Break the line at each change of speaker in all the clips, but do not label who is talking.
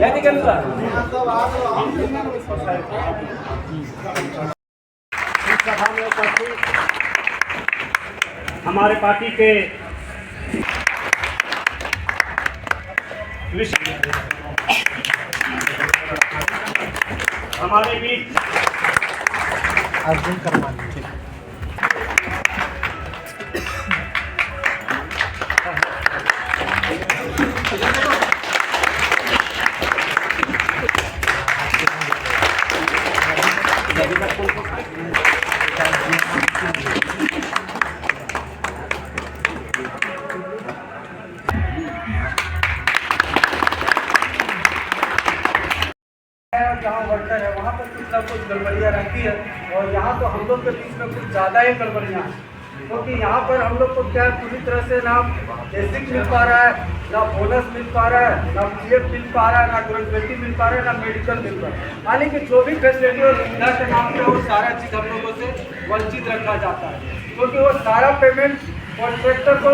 सभा में उपस्थित हमारे पार्टी के हमारे बीच
अर्जुन करवानी
जहाँ वर्कर है वहाँ पर कुछ ना कुछ गड़बड़ियाँ रहती है और यहाँ तो हम लोग के बीच में कुछ ज़्यादा ही गड़बड़ियाँ हैं, क्योंकि यहाँ पर हम लोग को क्या पूरी तरह से ना बेसिक मिल पा रहा है, ना बोनस मिल पा रहा है, ना पीएफ मिल पा रहा है, ना ग्रेजुएटी मिल पा रहा है, ना मेडिकल मिल पा रहा है। यानी कि जो भी फैसिलिटी और सुविधा के नाम पे वो सारा चीज़ हम लोगों से वंचित रखा जाता है, क्योंकि वो सारा पेमेंट कॉन्ट्रैक्टर को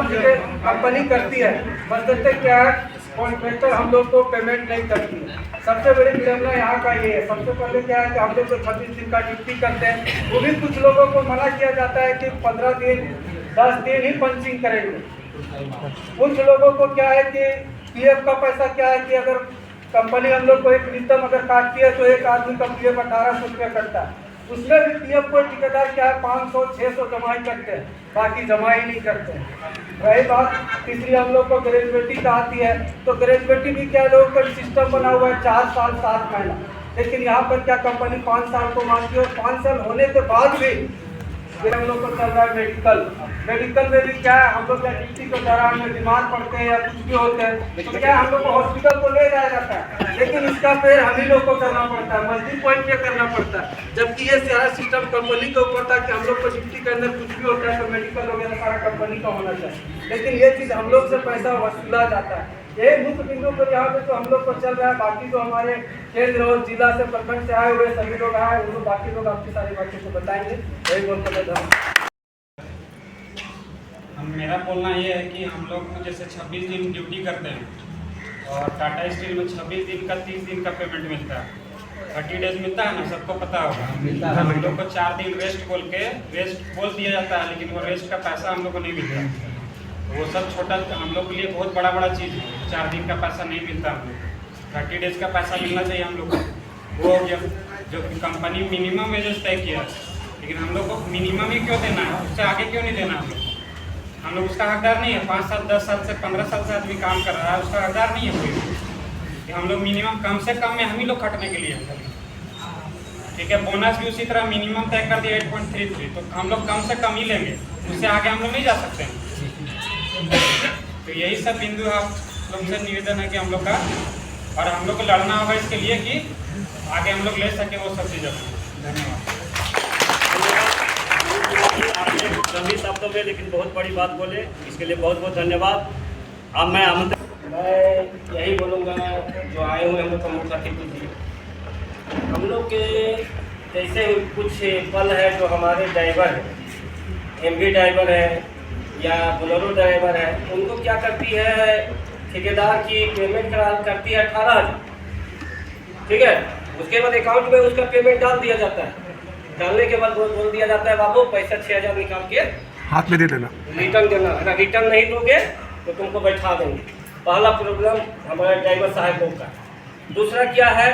कंपनी करती है। बदलते क्या है, कॉन्ट्रैक्टर हम लोग को पेमेंट नहीं करती है। सबसे बड़ी विडम्बना यहाँ का ये है। सबसे पहले क्या है कि हम लोग जो 26 दिन का ड्यूटी करते हैं वो भी कुछ लोगों को मना किया जाता है कि 15 दिन 10 दिन ही पंचिंग करेंगे। कुछ लोगों को क्या है कि पीएफ का पैसा क्या है कि अगर कंपनी हम लोग को एक न्यूनतम अगर काटती है तो एक आदमी का पीएफ 1800 रुपया कटता है, उसमें भी पीएफ को ठेकेदार क्या है 500-600 जमा ही करते हैं, बाकी जमा ही नहीं करते हैं। रही बात तीसरी हम लोग को ग्रेजुएटी का आती है, तो ग्रेजुएटी भी क्या लोगों का सिस्टम बना हुआ है 4 साल 7 महीना, लेकिन यहाँ पर क्या कंपनी 5 साल को मांगती है और 5 साल होने के बाद भी हम लोग को चल रहा है मेडिकल में भी क्या है, हम लोग क्या ड्यूटी के दौरान में बीमार पड़ते हैं या कुछ भी होते हैं तो क्या हम लोग को हॉस्पिटल को ले जाया जाता है, लेकिन इसका फिर हम ही लोग को करना पड़ता है, मजदूर पॉइंट पे करना पड़ता है। जबकि ये सारा सिस्टम कंपनी के ऊपर था कि हम लोग को ड्यूटी के अंदर कुछ भी होता है तो मेडिकल वगैरह सारा कंपनी का होना चाहिए, लेकिन ये चीज़ हम लोग से पैसा वसूला जाता है। ये मुख्य बिंदु पर यहाँ पे तो हम लोग को चल रहा है। बाकी जो हमारे केंद्र और जिला से प्रखंड से आए हुए सभी लोग आए उनको बाकी लोग आपकी सारी बातों को बताएंगे। यही बोलते हैं।
मेरा बोलना ये है कि हम लोग जैसे 26 दिन ड्यूटी करते हैं और टाटा स्टील में 26 दिन का 30 दिन का पेमेंट मिलता है, 30 डेज मिलता है ना, सबको पता होगा। हम लोग को 4 दिन रेस्ट बोल दिया जाता है, लेकिन वो रेस्ट का पैसा हम लोग को नहीं मिलता। वो सब छोटा हम लोग के लिए बहुत बड़ा चीज़ है। 4 दिन का पैसा नहीं मिलता हम लोग, 30 डेज का पैसा मिलना चाहिए हम लोग को। वो जो कंपनी मिनिमम वेजेस तय किया है, लेकिन हम लोग को मिनिमम ही क्यों देना है, उससे आगे क्यों नहीं देना हम लोग उसका हकदार नहीं है। 5 साल 10 साल से 15 साल से आदमी काम कर रहा है, उसका हकदार नहीं है कोई कि हम लोग मिनिमम कम से कम में हम ही लोग खटने के लिए हैं। ठीक है, बोनस भी उसी तरह मिनिमम तय कर दिया 8.33, तो हम लोग कम से कम ही लेंगे, उससे आगे हम लोग नहीं जा सकते हैं। तो यही सब बिंदु आप लोग से निवेदन है कि हम लोग का, और हम लोग को लड़ना होगा इसके लिए कि आगे हम लोग ले सके वो सब चीज़ें। धन्यवाद।
आपने सभी शब्दों में लेकिन बहुत बड़ी बात बोले, इसके लिए बहुत बहुत धन्यवाद। अब मैं यही बोलूँगा, जो आए हुए हम लोग का मुख्य अतिथि जी, हम लोग के जैसे कुछ पल है जो हमारे ड्राइवर हैं, एमवी ड्राइवर है या बोलेरो ड्राइवर है, उनको क्या करती है ठेकेदार की पेमेंट करती है 18,000, ठीक है। उसके बाद अकाउंट में उसका पेमेंट डाल दिया जाता है, डालने के बाद बोल दिया जाता है बाबू पैसा 6,000 निकाल के हाथ में दे देना, रिटर्न देना, अगर रिटर्न नहीं दोगे तो तुमको बैठा देंगे। पहला प्रॉब्लम हमारे ड्राइवर साहब का। दूसरा क्या है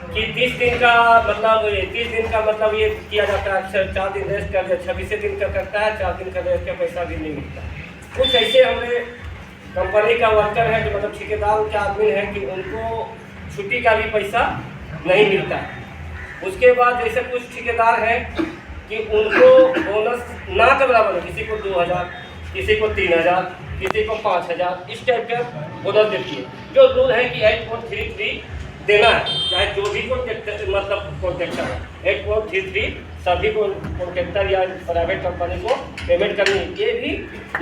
कि 30 दिन का मतलब ये किया जाता है, 4 दिन रेस्ट कर दिया, 26 दिन का करता है, 4 दिन का रेस्ट का पैसा भी नहीं मिलता। कुछ ऐसे हमारे कंपनी का वर्कर है जो मतलब ठेकेदार के आदमी है कि उनको छुट्टी का भी पैसा नहीं मिलता है। उसके बाद जैसे कुछ ठेकेदार हैं कि उनको बोनस ना के बराबर है, किसी को 2,000, किसी को 3,000, किसी को 5,000, इस टाइप का बोनस देती है। जो रूल है कि 8.33 देना है, चाहे जो भी मतलब कॉन्ट्रैक्टर है, 8.33 सभी को कॉन्ट्रैक्टर या प्राइवेट कंपनी को पेमेंट करनी है, ये भी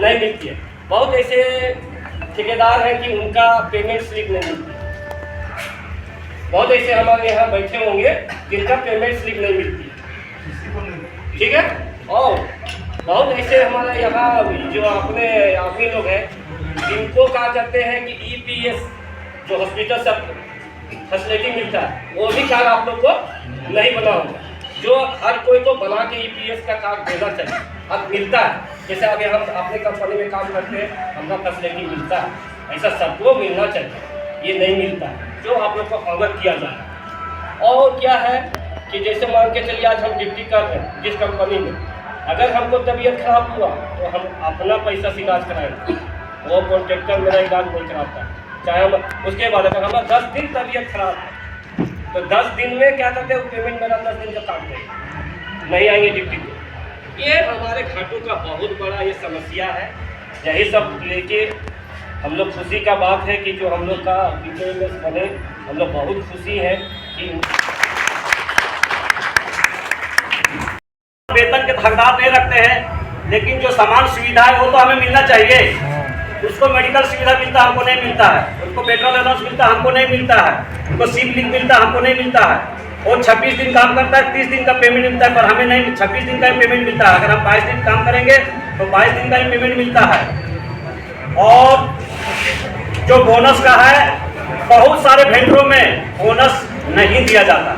नहीं मिलती है। बहुत ऐसे ठेकेदार हैं कि उनका पेमेंट स्लिप नहीं मिलती। बहुत ऐसे हमारे यहाँ बैठे होंगे जिनका पेमेंट स्लिप नहीं मिलती, ठीक है। और बहुत ऐसे हमारे यहाँ जो अपने आदमी लोग हैं जिनको क्या करते हैं कि EPS जो हॉस्पिटल सब फैसिलिटी मिलता है, वो भी कार्ड आप लोग को नहीं बना होगा। जो हर कोई तो बना के EPS का कार्ड देना चाहिए, अब मिलता है। जैसे अभी हम अपने कंपनी में काम करते हैं, हमको फैसिलिटी मिलता है, ऐसा सबको मिलना चाहिए, ये नहीं मिलता है, जो आप लोग को अवगत किया जाए। और क्या है कि जैसे मान के चलिए आज हम ड्यूटी कर रहे हैं जिस कंपनी में, अगर हमको तबीयत खराब हुआ तो हम अपना पैसा से इलाज कराएंगे, वो कॉन्ट्रैक्टर मेरा इलाज नहीं कराता। चाहे हम उसके बाद अगर हमारा 10 दिन तबीयत खराब है तो 10 दिन में क्या करते हैं, पेमेंट मेरा 10 दिन का काट देंगे, नहीं आएंगे ड्यूटी पे। ये हमारे घाटों का बहुत बड़ा ये समस्या है। यही सब लेके हम लोग खुशी का बात है कि जो हम लोग का BKMS बने, हम लोग बहुत खुशी है कि वेतन के हकदार नहीं रखते हैं, लेकिन जो समान सुविधा है वो तो हमें मिलना चाहिए। उसको मेडिकल सुविधा मिलता है, हमको नहीं मिलता है। उसको पेट्रोल अलाउंस मिलता है, हमको नहीं मिलता है। उसको सिप लिंक मिलता है, हमको नहीं मिलता है। वो 26 दिन काम करता है, 30 दिन का पेमेंट मिलता है, पर हमें नहीं, 26 दिन का ही पेमेंट मिलता है। अगर हम 22 दिन काम करेंगे तो 22 दिन का ही पेमेंट मिलता है। और जो बोनस का है, बहुत सारे वेंडरों में बोनस नहीं दिया जाता।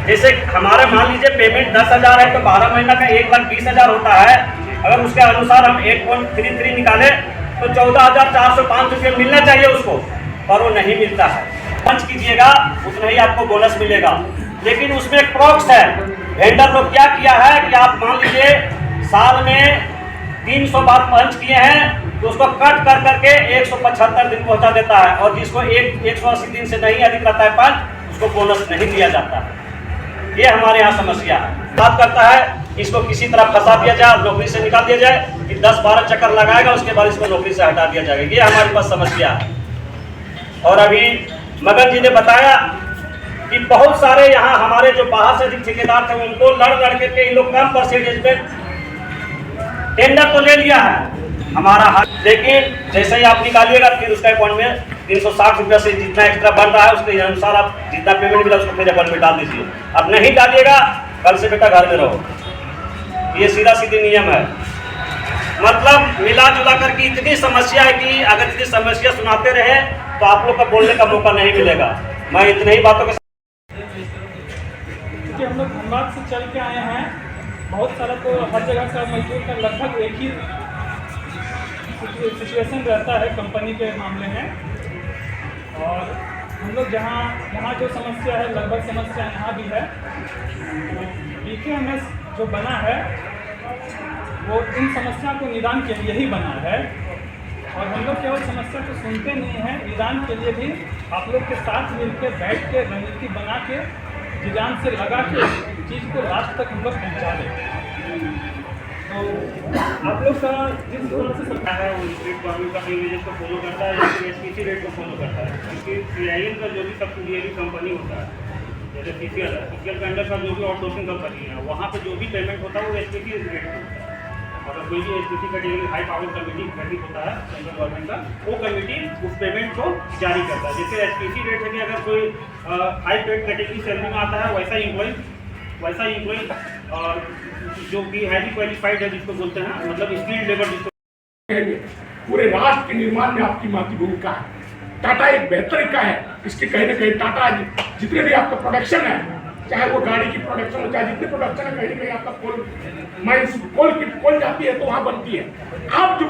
जैसे हमारे मान लीजिए पेमेंट 10,000 है तो 12 महीना का 1,20,000 होता है। अगर उसके अनुसार हम 8.33 निकाले तो 14,405 रुपये मिलना चाहिए उसको, पर वो नहीं मिलता है। पंच कीजिएगा उतना ही आपको बोनस मिलेगा, लेकिन उसमें एक प्रॉक्स है। वेंडर लोग क्या किया है कि आप मान लीजिए साल में 300 बार पंच किए हैं तो उसको कट कर करके 175 दिन पहुंचा देता है, और जिसको 180 दिन से नहीं अधिक रहता है पंच, उसको बोनस नहीं दिया जाता है। ये हमारे यहाँ समस्या है। बात करता है इसको किसी तरह फंसा दिया जाए, नौकरी से निकाल दिया जाए, कि 10-12 चक्कर लगाएगा उसके बाद इसको नौकरी से हटा दिया जाएगा। ये हमारे पास समस्या है। और अभी मगन जी ने बताया कि बहुत सारे यहाँ हमारे जो बाहर से अधिक ठेकेदार थे उनको लड़ करके इन लोग कम परसेंटेज में टेंडर तो ले लिया है हमारा हाथ, लेकिन जैसे ही आप निकालिएगा फिर उसका अकाउंट में 360 रुपये से जितना एक्स्ट्रा बढ़ रहा है उसके अनुसार आप जितना पेमेंट मिला उसको मेरे अकाउंट में डाल दीजिए। अब नहीं डालिएगा कल से बेटा घर में रहो, ये सीधा सीधी नियम है। मतलब मिला जुला करके इतनी समस्या है कि अगर इतनी समस्या सुनाते रहे तो आप लोग का बोलने का मौका नहीं मिलेगा। मैं इतने ही बातों के
क्योंकि हम लोग धनबाद से चल के आए हैं, बहुत सारा तो हर जगह का मजदूर का लगभग एक ही सिचुएशन रहता है कंपनी के मामले में। और हम लोग यहाँ जो समस्या है लगभग समस्या यहाँ भी है। BKMS जो बना है वो इन समस्या को निदान के लिए ही बना है, और हम लोग केवल समस्या को सुनते नहीं हैं, निदान के लिए भी आप लोग के साथ मिलकर बैठ के रणनीति बना के जिजान से लगा के चीज़ को लास्ट तक हम लोग पहुँचा दें। तो आप लोग का जिस तरह से सरकार है वो स्टेट गवर्नमेंट का प्रिविलेज को फॉलो करता है, या फिर SPC रेट को फॉलो करता है। क्योंकि CIL का जो भी सब्सिडियरी कंपनी होता है, जैसे CCL है, CCL के अंडर का जो भी आउटसोर्सिंग कंपनी है, वहाँ पे जो भी पेमेंट होता है वो SPC रेट होता है। अगर कोई भी SPC category high power committee गठित होता है सेंट्रल गवर्नमेंट का, वो कमेटी उस पेमेंट को जारी करता है। जैसे SPC रेट है कि अगर कोई हाई पेड कैटेगरी सैलरी में आता है वैसा इम्प्लॉय जो कि हाईली क्वालिफाइड है जिसको बोलते हैं, मतलब स्किल्ड लेबर जिसको
पूरे राष्ट्र के निर्माण में आपकी महत्वपूर्ण भूमिका है। टाटा एक बेहतर इकाई है, इसके कहीं ना कहीं टाटा जितने भी आपका प्रोडक्शन है, चाहे वो गाड़ी की प्रोडक्शन हो, चाहे जितने प्रोडक्शन है, कहीं ना कहीं आपका कोल जाती है तो वहाँ बनती है। आप जो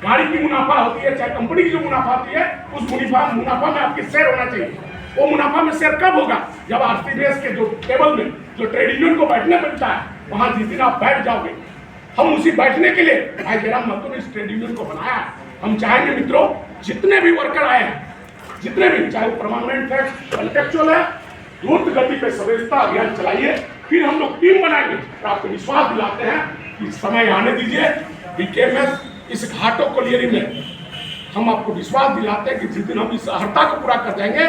गाड़ी की मुनाफा होती है, चाहे कंपनी की जो मुनाफा होती है, उस मुनाफा में आपकी शेयर होना चाहिए। वो मुनाफा में शेयर कब होगा? जब RTBS के जो टेबल में जो ट्रेड यूनियन को बैठने मिलता है, वहाँ जिस दिन आप बैठ जाओगे, हम उसी बैठने के लिए भाई जयराम महतो ने इस ट्रेड यूनियन को बनाया है। हम चाहेंगे मित्रों, जितने भी वर्कर आए हैं, जितने भी, चाहे वो परमानेंट है, कॉन्ट्रेक्चुअल है, द्रुत गति पे सदस्यता अभियान चलाइए। फिर हम लोग टीम बनाएंगे तो आपको विश्वास दिलाते हैं कि समय आने दीजिए। BKMS इस घाटों कोलियरी में हम आपको विश्वास दिलाते हैं कि जिस दिन हम इस अर्हता को पूरा कर जाएंगे,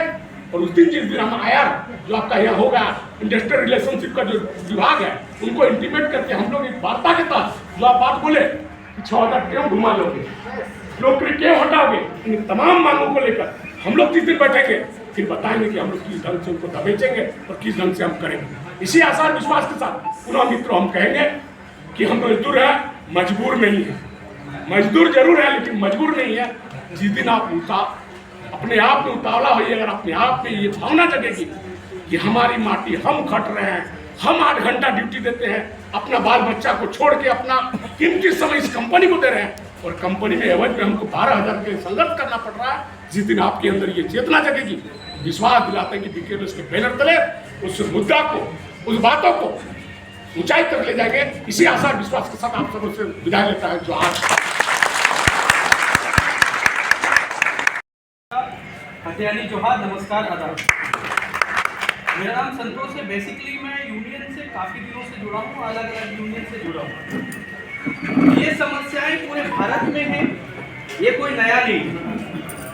और उस दिन जिस दिन हम IR जो आपका यहाँ होगा, इंडस्ट्रियल रिलेशनशिप का जो विभाग है, उनको इंटीमेट करके हम लोग एक वार्ता के तहत जो आप बात बोले कि 6,000 क्यों घुमा लोगे, नौकरी क्यों हटाओगे, इन तमाम मांगों को लेकर हम लोग जिस दिन बैठेंगे फिर बताएंगे कि हम लोग किस ढंग से उनको दबेचेंगे और किस ढंग से हम करेंगे। इसी आसार विश्वास के साथ पुनः मित्रों हम कहेंगे कि हम मजदूर है, मजबूर नहीं है। मजदूर जरूर है लेकिन मजबूर नहीं है। जिस दिन आप उनका अपने आप में उतावला होइए, अगर अपने आप में ये भावना जगेगी कि हमारी माटी, हम खट रहे हैं, हम 8 घंटा ड्यूटी देते हैं, अपना बाल बच्चा को छोड़ के अपना कीमती समय इस कंपनी को दे रहे हैं, और कंपनी में एवज में हमको 12,000 के संघर्ष करना पड़ रहा है। जिस दिन आपके अंदर ये चेतना जगेगी, विश्वास दिलाते हैं कि बीकेएमएस के बैनर तले उस मुद्दा को, उस बातों को ऊंचाई तक ले जाएंगे। इसी आशा विश्वास के साथ आप सबों से विदाई लेता है। जोहार।
हथियानी जोहार, नमस्कार, आदाब। मेरा नाम संतोष है। बेसिकली मैं यूनियन से काफ़ी दिनों से जुड़ा हूँ, अलग अलग यूनियन से जुड़ा हूँ। ये समस्याएं पूरे भारत में हैं, ये कोई नया नहीं।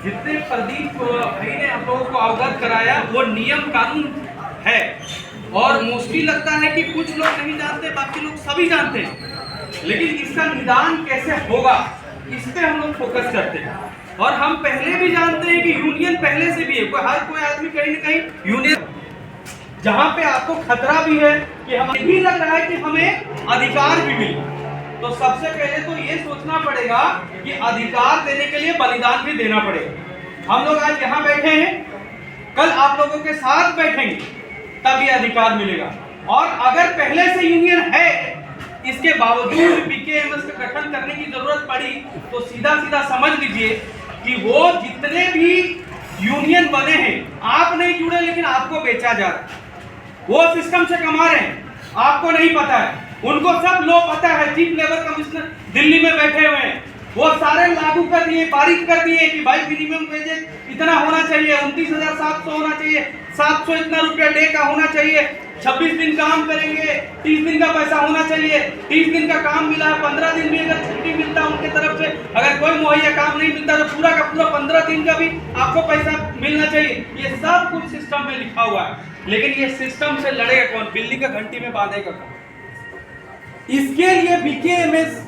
जितने प्रदीप भाई ने आप लोगों को अवगत कराया वो नियम कानून है, और मोस्टली लगता है कि कुछ लोग नहीं जानते, बाकी लोग सभी जानते हैं, लेकिन इसका निदान कैसे होगा इस पे हम लोग फोकस करते हैं। और हम पहले भी जानते हैं कि यूनियन पहले से भी है, हर कोई आदमी कहीं ना कहीं यूनियन, जहां पे आपको खतरा भी है कि हमें भी लग रहा है कि हमें अधिकार भी मिले, तो सबसे पहले तो ये सोचना पड़ेगा कि अधिकार देने के लिए बलिदान भी देना पड़ेगा। हम लोग आज यहाँ बैठे हैं, कल आप लोगों के साथ बैठेंगे, तब ये अधिकार मिलेगा। और अगर पहले से यूनियन है, इसके बावजूद बीकेएमएस का गठन करने की जरूरत पड़ी, तो सीधा सीधा समझ लीजिए कि वो जितने भी यूनियन बने हैं, आप नहीं जुड़े लेकिन आपको बेचा जा रहा है, वो सिस्टम से कमा रहे हैं, आपको नहीं पता है, उनको सब लो पता है। चीफ लेबर कमिश्नर दिल्ली में बैठे हुए हैं, वो सारे लागू कर दिए, पारित कर दिए कि भाई मिनिमम वेजेस इतना होना चाहिए, 29,700 होना चाहिए, 700 इतना रुपया डे का होना चाहिए, 26 दिन काम करेंगे, 30 दिन का पैसा होना चाहिए, 30 दिन का काम मिला है, 15 दिन भी अगर छुट्टी मिलता है उनके तरफ से, अगर कोई मुहैया काम नहीं मिलता तो पूरा का पूरा 15 दिन का भी आपको पैसा मिलना चाहिए। ये सब कुछ सिस्टम में लिखा हुआ है, लेकिन ये सिस्टम से लड़ेगा कौन? बिल्ली का घंटी में बांधेगा कौन? इसके लिए बीकेएमएस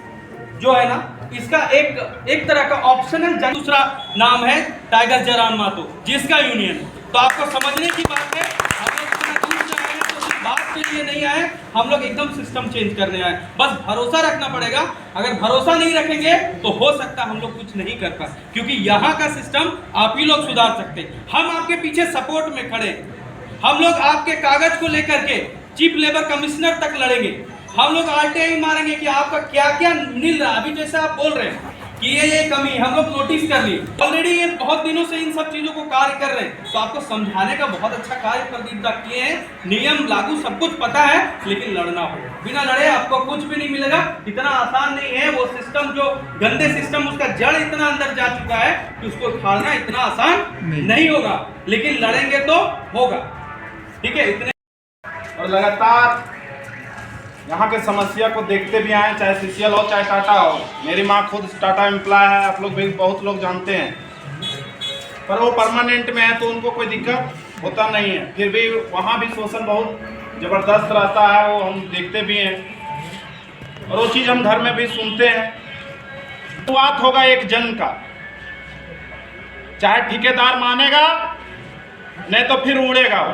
जो है ना, इसका एक तरह का ऑप्शनल, दूसरा नाम है टाइगर जरान मातो, जिसका यूनियन। तो आपको समझने की बात है, हम लोग इतना दूर से आए हैं तो सिर्फ बात के लिए नहीं आए, हम लोग एकदम सिस्टम चेंज करने आए। बस भरोसा रखना पड़ेगा। अगर भरोसा नहीं रखेंगे तो हो सकता हम लोग कुछ नहीं कर पाए, क्योंकि यहाँ का सिस्टम आप ही लोग सुधार सकते। हम आपके पीछे सपोर्ट में खड़े, हम लोग आपके कागज को लेकर के चीफ लेबर कमिश्नर तक लड़ेंगे, हम लोग आरटीआई मारेंगे कि आपका क्या क्या मिल रहा है। अभी जैसे आप बोल रहे हैं कि ये कमी हम लोग नोटिस कर ली, ऑलरेडी ये बहुत दिनों से इन सब चीजों को कार्य कर रहे हैं, तो आपको समझाने का बहुत अच्छा कार्य प्रदीप दा किए हैं। नियम लागू सब कुछ पता है, लेकिन लड़ना होगा, बिना लड़े आपको कुछ भी नहीं मिलेगा। इतना आसान नहीं है, वो सिस्टम जो गंदे सिस्टम, उसका जड़ इतना अंदर जा चुका है कि उसको उखाड़ना इतना आसान नहीं होगा, लेकिन लड़ेंगे तो होगा। ठीक है, इतने।
और लगातार यहाँ के समस्या को देखते भी आए, चाहे सीसीएल हो चाहे टाटा हो। मेरी माँ खुद टाटा एम्प्लॉय है, आप लोग भी बहुत लोग जानते हैं, पर वो परमानेंट में है तो उनको कोई दिक्कत होता नहीं है। फिर भी वहाँ भी शोषण बहुत ज़बरदस्त रहता है, वो हम देखते भी हैं, और वो चीज़ हम घर में भी सुनते हैं। तो बात होगा एक जंग का, चाहे ठेकेदार मानेगा नहीं तो फिर उड़ेगा वो,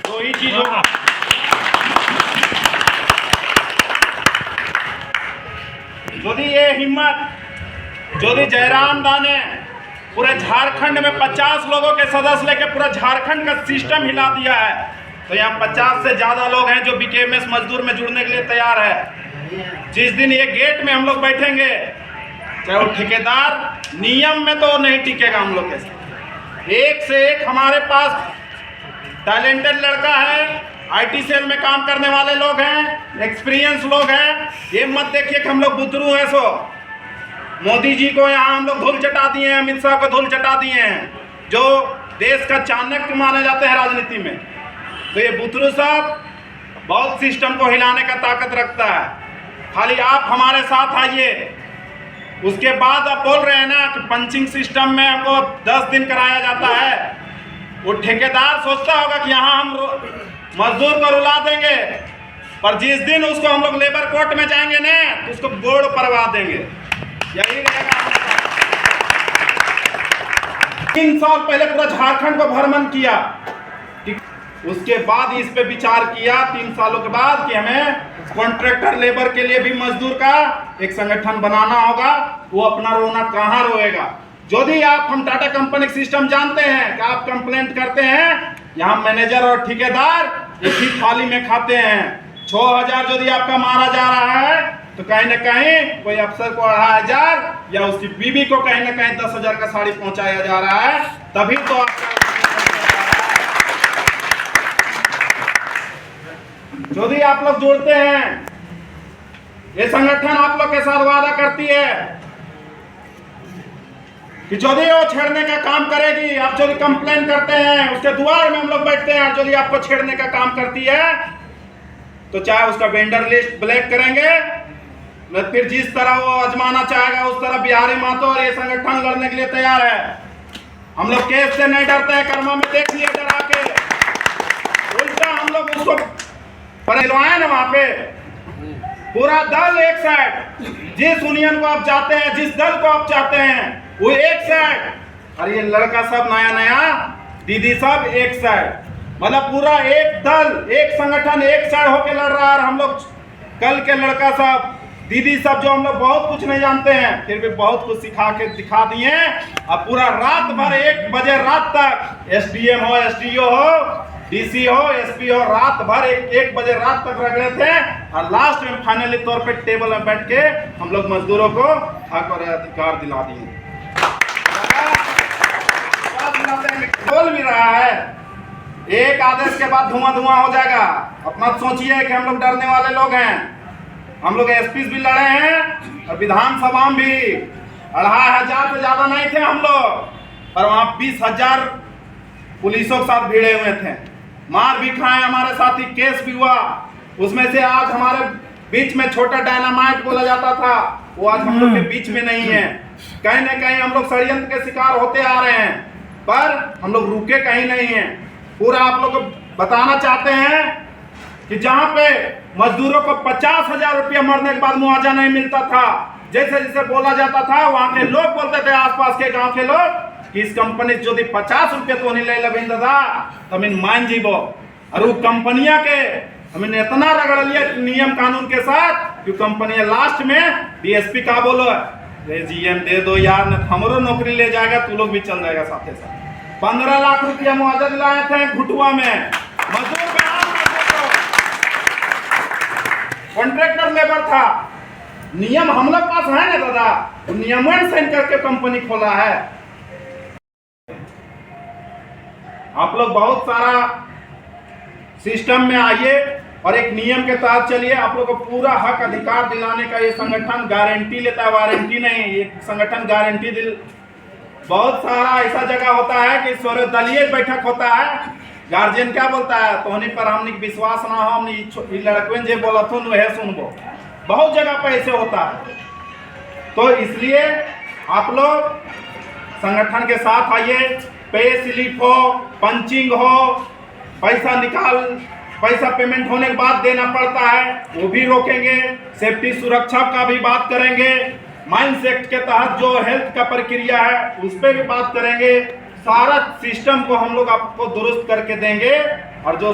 तो ही चीज़ होगा। यदि ये हिम्मत, यदि जयराम दा ने पूरे झारखंड में 50 लोगों के सदस्य लेके पूरा झारखंड का सिस्टम हिला दिया है, तो यहाँ 50 से ज़्यादा लोग हैं जो बीकेएमएस मजदूर में जुड़ने के लिए तैयार है। जिस दिन ये गेट में हम लोग बैठेंगे, चाहे वो ठेकेदार, नियम में तो नहीं टिकेगा हम लोग के साथ। एक से एक हमारे पास टैलेंटेड लड़का है, आईटी सेल में काम करने वाले लोग हैं, एक्सपीरियंस लोग हैं। ये मत देखिए कि हम लोग बुतरू हैं। सो मोदी जी को यहाँ हम लोग धूल चटा दिए हैं, अमित शाह को धूल चटा दिए हैं, जो देश का चाणक्य माने जाते हैं राजनीति में। तो ये बुतरू साहब बहुत सिस्टम को हिलाने का ताकत रखता है। खाली आप हमारे साथ आइए। उसके बाद आप बोल रहे हैं ना कि पंचिंग सिस्टम में आपको 10 दिन कराया जाता है। वो ठेकेदार सोचता होगा कि यहाँ हम मजदूर को रुला देंगे, पर जिस दिन उसको हम लोग लेबर कोर्ट में जाएंगे ना, तो उसको बोर्ड परवा देंगे। यही रहेगा। 3 साल पहले पूरा झारखंड को भ्रमण किया, उसके बाद इस पे विचार किया 3 सालों के बाद कि हमें कॉन्ट्रैक्टर लेबर के लिए भी मजदूर का एक संगठन बनाना होगा। वो अपना रोना कहाँ रोएगा, यदि आप हम टाटा कंपनी सिस्टम जानते हैं कि आप कंप्लेंट करते हैं, यहाँ मैनेजर और ठेकेदार एक ही थाली में खाते हैं। 6,000 यदि आपका मारा जा रहा है तो कहीं ना कहीं कोई अफसर को 2,500 या उसकी बीवी को कहीं ना कहीं 10,000 का साड़ी पहुंचाया जा रहा है, तभी तो आपका यदि आप लोग जोड़ते हैं, ये संगठन आप लोग के साथ वादा करती है कि यदि वो छेड़ने का काम करेगी, आप यदि कंप्लेन करते हैं उसके द्वार में हम लोग बैठते हैं, यदि आपको छेड़ने का काम करती है तो चाहे उसका वेंडर लिस्ट ब्लैक करेंगे, फिर जिस तरह वो आजमाना चाहेगा उस तरह बिहारी महतो और ये संगठन लड़ने के लिए तैयार है। हम लोग केस से नहीं डरते हैं, कर्मा में देख लिए डरा के, उल्टा हम लोग उसको परेलवाए ना, वहां पे पूरा दल एक साइड, जिस यूनियन को आप चाहते हैं, जिस दल को आप चाहते हैं वो एक साइड, और ये लड़का सब नया नया दीदी सब एक साइड, मतलब पूरा एक दल एक संगठन एक साइड होके लड़ रहा है। हम लोग कल के लड़का सब दीदी सब जो हम लोग बहुत कुछ नहीं जानते हैं फिर भी बहुत कुछ सिखा के दिखा दिए, अब पूरा रात भर 1 बजे रात तक एसडीएम हो, एसडीओ हो, डीसी हो, एसपी हो, रात भर 1 बजे रात तक रगड़े थे, और लास्ट में फाइनली तौर पे टेबल में बैठ के हम लोग मजदूरों को हक और अधिकार दिला दिए। बोल भी रहा है, एक आदेश के बाद धुआं धुआं हो जाएगा। अपना सोचिए कि हम लोग डरने वाले लोग हैं। हम लोग एसपी भी लड़े हैं और विधानसभा में भी 2,500 से ज्यादा नहीं थे हम लोग, पर वहां 20,000 पुलिसों के साथ भिड़े हुए थे, मार भी खाए, हमारे साथ ही केस भी हुआ। उसमें से आज हमारे बीच में छोटा डायनामाइट बोला जाता था, वो आज हम लोग के बीच में नहीं है। कहीं ना कहीं हम लोग षड्यंत्र के शिकार होते आ रहे हैं, पर हम लोग रुके कहीं नहीं हैं। पूरा आप लोग को बताना चाहते हैं कि जहां पे मजदूरों को 50,000 रुपया मरने के बाद मुआवजा नहीं मिलता था, जैसे जैसे बोला जाता था, वहां के लोग बोलते थे, आसपास के गांव के लोग, कि इस कंपनी जो 50 रुपये तो नहीं ले लबिन दादा तमिन मान जीवो, और वो कंपनियां के हमें इतना रगड़ लिया नियम कानून के साथ कि कंपनी लास्ट में डीएसपी का बोलो जीएम दे दो यार, न हमरो नौकरी ले जाएगा, तू लोग भी चल जाएगा साथ साथ। 15 लाख रुपया मुआवजा दिलाए थे घुटुआ में, मजदूर कॉन्ट्रैक्टर लेबर था। नियम हम लोग पास है ना दादा, तो नियमन साइन करके कंपनी खोला है। आप लोग बहुत सारा सिस्टम में आइए और एक नियम के तहत चलिए। आप लोग को पूरा हक अधिकार दिलाने का ये संगठन गारंटी लेता है, वारंटी नहीं। ये संगठन गारंटी दिल, बहुत सारा ऐसा जगह होता है कि सर्वदलीय बैठक होता है, गार्जियन क्या बोलता है तो उन्हीं पर हमने विश्वास ना हो, हमने लड़कन जो बोला थो वह सुनबो, बहुत जगह पर ऐसे होता है। तो इसलिए आप लोग संगठन के साथ आइए, पे स्लिप हो, पंचिंग हो, पैसा निकाल, पैसा पेमेंट होने के बाद देना पड़ता है, वो भी रोकेंगे। सेफ्टी सुरक्षा का भी बात करेंगे, माइंस एक्ट के तहत जो हेल्थ का प्रक्रिया है उस पर भी बात करेंगे। सारा सिस्टम को हम लोग आपको दुरुस्त करके देंगे। और जो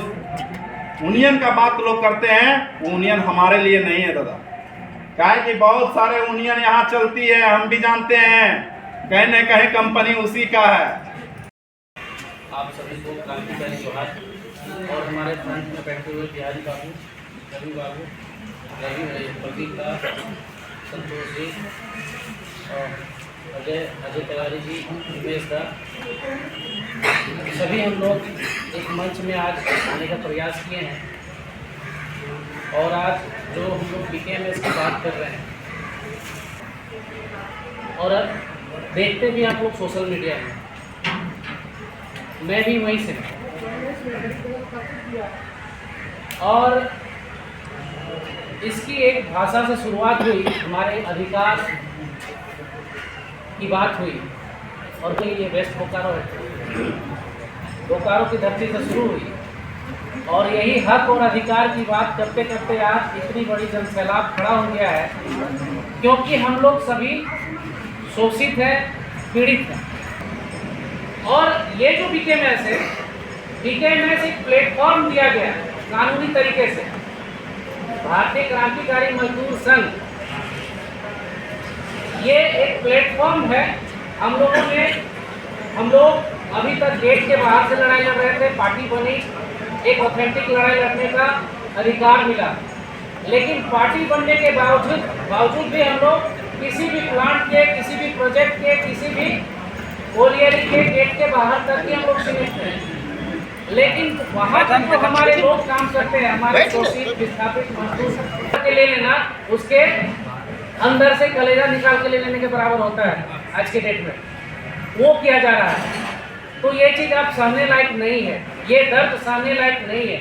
यूनियन का बात लोग करते हैं वो यूनियन हमारे लिए नहीं है दादा, क्या है कि बहुत सारे यूनियन यहाँ चलती है, हम भी जानते हैं, कहीं न कहीं कंपनी उसी का है।
आप सभी को क्रांतिकारी जोहार। और हमारे फ्रंट में बैठे हुए बिहारी बाबू, रवि बाबू, रवि प्रदीप दा, संतोष जी, अजय तिवारी जी, उमेश दा, सभी हम लोग एक मंच में आज आने का प्रयास किए हैं। और आज जो हम लोग बीकेएमएस की बात कर रहे हैं, और अब देखते भी आप लोग सोशल मीडिया में, मैं भी वहीं से हूँ। और इसकी एक भाषा से शुरुआत हुई, हमारे अधिकार की बात हुई, और फिर ये वेस्ट बोकारो है, बोकारो की धरती से शुरू हुई। और यही हक और अधिकार की बात करते करते आज इतनी बड़ी जनसैलाब खड़ा हो गया है, क्योंकि हम लोग सभी शोषित हैं, पीड़ित हैं। और ये जो बीकेएमएस है, बीकेएमएस एक प्लेटफॉर्म दिया गया कानूनी तरीके से। भारतीय क्रांतिकारी मजदूर संघ ये एक प्लेटफॉर्म है हम लोग अभी तक गेट के बाहर से लड़ाई लड़ रहे थे, पार्टी बनी, एक ऑथेंटिक लड़ाई लड़ने का अधिकार मिला। लेकिन पार्टी बनने के बावजूद भी हम लोग किसी भी प्लांट के, किसी भी प्रोजेक्ट के, किसी भी कोलियरी के गेट के बाहर तक ही हम लोग सीमित हैं। लेकिन वहाँ तक जो हमारे लोग काम करते हैं, हमारे शोषित विस्थापित मजदूर के ले लेना, उसके अंदर से कलेजा निकाल के ले लेने के बराबर होता है आज के डेट में, वो किया जा रहा है। तो ये चीज़ आप सहने लायक नहीं है, ये दर्द सहने लायक नहीं है।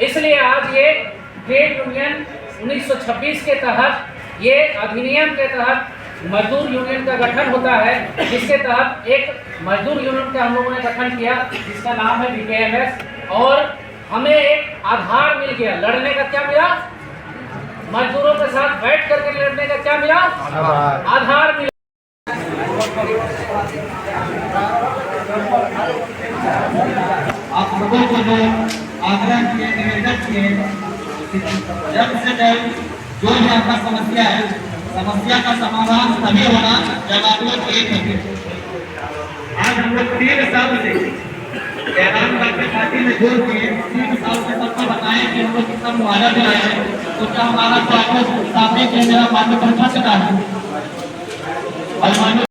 इसलिए आज ये ट्रेड यूनियन 1926 के तहत, ये अधिनियम के तहत मजदूर यूनियन का गठन होता है, जिसके तहत एक मजदूर यूनियन का हम लोगों ने गठन किया, जिसका नाम है BKMS। और हमें एक आधार मिल गया लड़ने का। क्या मिला? मजदूरों के साथ बैठ करके लड़ने का क्या मिला? आधार मिला।
आप लोगों को जो आग्रह किए, निवेदन किए, जल्द से जल्द जो भी आपका समस्या है, समस्या का समाधान तभी होगा जब आप लोग एक होंगे। आज हम लोग 3 साल से जयराम गांधी पार्टी में जुड़ के 3 साल से सबको बताएं कि हम लोग कितना मुआवजा दिया है, तो क्या हमारा स्वागत सामने के मेरा मान्य प्रशासन है और